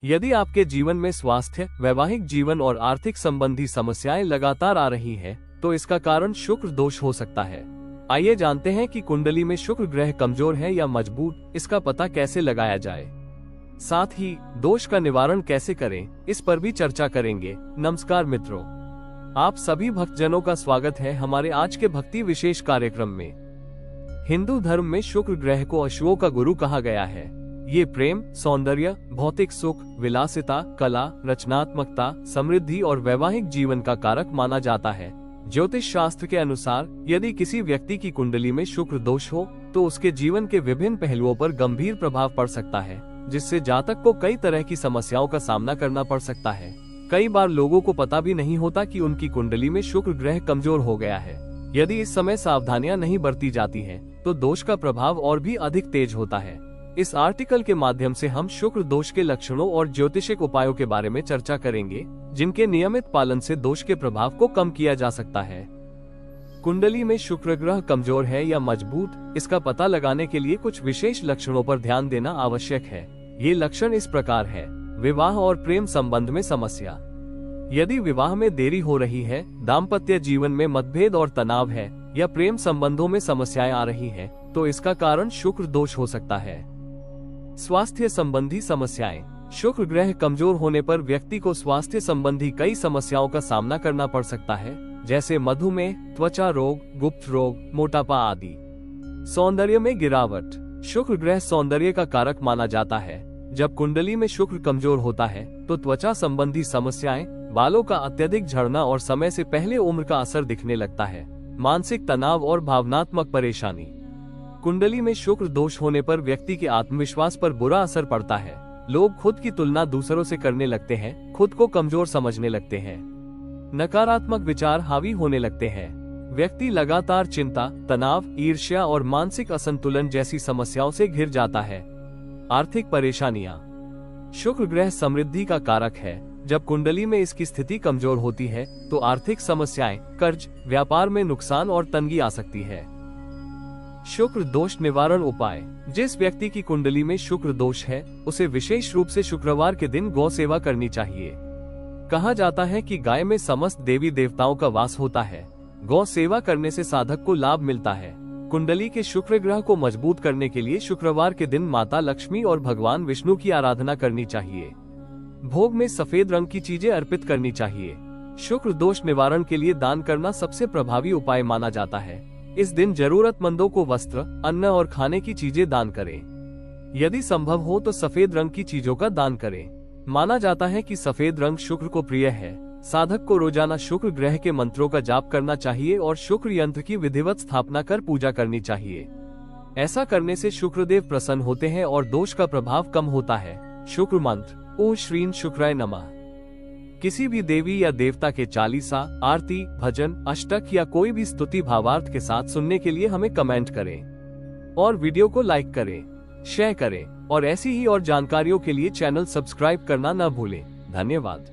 यदि आपके जीवन में स्वास्थ्य, वैवाहिक जीवन और आर्थिक संबंधी समस्याएं लगातार आ रही हैं, तो इसका कारण शुक्र दोष हो सकता है। आइए जानते हैं कि कुंडली में शुक्र ग्रह कमजोर है या मजबूत, इसका पता कैसे लगाया जाए। साथ ही दोष का निवारण कैसे करें, इस पर भी चर्चा करेंगे। नमस्कार मित्रों, आप सभी भक्तजनों का स्वागत है हमारे आज के भक्ति विशेष कार्यक्रम में। हिंदू धर्म में शुक्र ग्रह को अशुओं का गुरु कहा गया है। ये प्रेम, सौंदर्य, भौतिक सुख, विलासिता, कला, रचनात्मकता, समृद्धि और वैवाहिक जीवन का कारक माना जाता है। ज्योतिष शास्त्र के अनुसार यदि किसी व्यक्ति की कुंडली में शुक्र दोष हो तो उसके जीवन के विभिन्न पहलुओं पर गंभीर प्रभाव पड़ सकता है, जिससे जातक को कई तरह की समस्याओं का सामना करना पड़ सकता है। कई बार लोगों को पता भी नहीं होता कि उनकी कुंडली में शुक्र ग्रह कमजोर हो गया है। यदि इस समय सावधानियां नहीं बरती जाती हैं, तो दोष का प्रभाव और भी अधिक तेज होता है। इस आर्टिकल के माध्यम से हम शुक्र दोष के लक्षणों और ज्योतिषिक उपायों के बारे में चर्चा करेंगे, जिनके नियमित पालन से दोष के प्रभाव को कम किया जा सकता है। कुंडली में शुक्र ग्रह कमजोर है या मजबूत, इसका पता लगाने के लिए कुछ विशेष लक्षणों पर ध्यान देना आवश्यक है। ये लक्षण इस प्रकार है। विवाह और प्रेम संबंध में समस्या। यदि विवाह में देरी हो रही है, दाम्पत्य जीवन में मतभेद और तनाव है, या प्रेम संबंधों में समस्याएं आ रही हैं, तो इसका कारण शुक्र दोष हो सकता है। स्वास्थ्य संबंधी समस्याएं। शुक्र ग्रह कमजोर होने पर व्यक्ति को स्वास्थ्य संबंधी कई समस्याओं का सामना करना पड़ सकता है, जैसे मधुमेह, त्वचा रोग, गुप्त रोग, मोटापा आदि। सौंदर्य में गिरावट। शुक्र ग्रह सौंदर्य का कारक माना जाता है। जब कुंडली में शुक्र कमजोर होता है तो त्वचा संबंधी समस्याएं, बालों का अत्यधिक झड़ना और समय से पहले उम्र का असर दिखने लगता है। मानसिक तनाव और भावनात्मक परेशानी। कुंडली में शुक्र दोष होने पर व्यक्ति के आत्मविश्वास पर बुरा असर पड़ता है। लोग खुद की तुलना दूसरों से करने लगते हैं, खुद को कमजोर समझने लगते हैं। नकारात्मक विचार हावी होने लगते हैं। व्यक्ति लगातार चिंता, तनाव, ईर्ष्या और मानसिक असंतुलन जैसी समस्याओं से घिर जाता है। आर्थिक परेशानियां। शुक्र ग्रह समृद्धि का कारक है। जब कुंडली में इसकी स्थिति कमजोर होती है तो आर्थिक समस्याएं, कर्ज, व्यापार में नुकसान और तंगी आ सकती है। शुक्र दोष निवारण उपाय। जिस व्यक्ति की कुंडली में शुक्र दोष है, उसे विशेष रूप से शुक्रवार के दिन गौ सेवा करनी चाहिए। कहा जाता है कि गाय में समस्त देवी देवताओं का वास होता है। गौ सेवा करने से साधक को लाभ मिलता है। कुंडली के शुक्र ग्रह को मजबूत करने के लिए शुक्रवार के दिन माता लक्ष्मी और भगवान विष्णु की आराधना करनी चाहिए। भोग में सफेद रंग की चीजें अर्पित करनी चाहिए। शुक्र दोष निवारण के लिए दान करना सबसे प्रभावी उपाय माना जाता है। इस दिन जरूरतमंदों को वस्त्र, अन्न और खाने की चीजें दान करें। यदि संभव हो तो सफेद रंग की चीजों का दान करें। माना जाता है कि सफेद रंग शुक्र को प्रिय है। साधक को रोजाना शुक्र ग्रह के मंत्रों का जाप करना चाहिए और शुक्र यंत्र की विधिवत स्थापना कर पूजा करनी चाहिए। ऐसा करने से शुक्रदेव प्रसन्न होते हैं और दोष का प्रभाव कम होता है। शुक्र मंत्र। ओम श्रीं शुक्राय नमः। किसी भी देवी या देवता के चालीसा, आरती, भजन, अष्टक या कोई भी स्तुति भावार्थ के साथ सुनने के लिए हमें कमेंट करें और वीडियो को लाइक करें, शेयर करें और ऐसी ही और जानकारियों के लिए चैनल सब्सक्राइब करना न भूलें। धन्यवाद।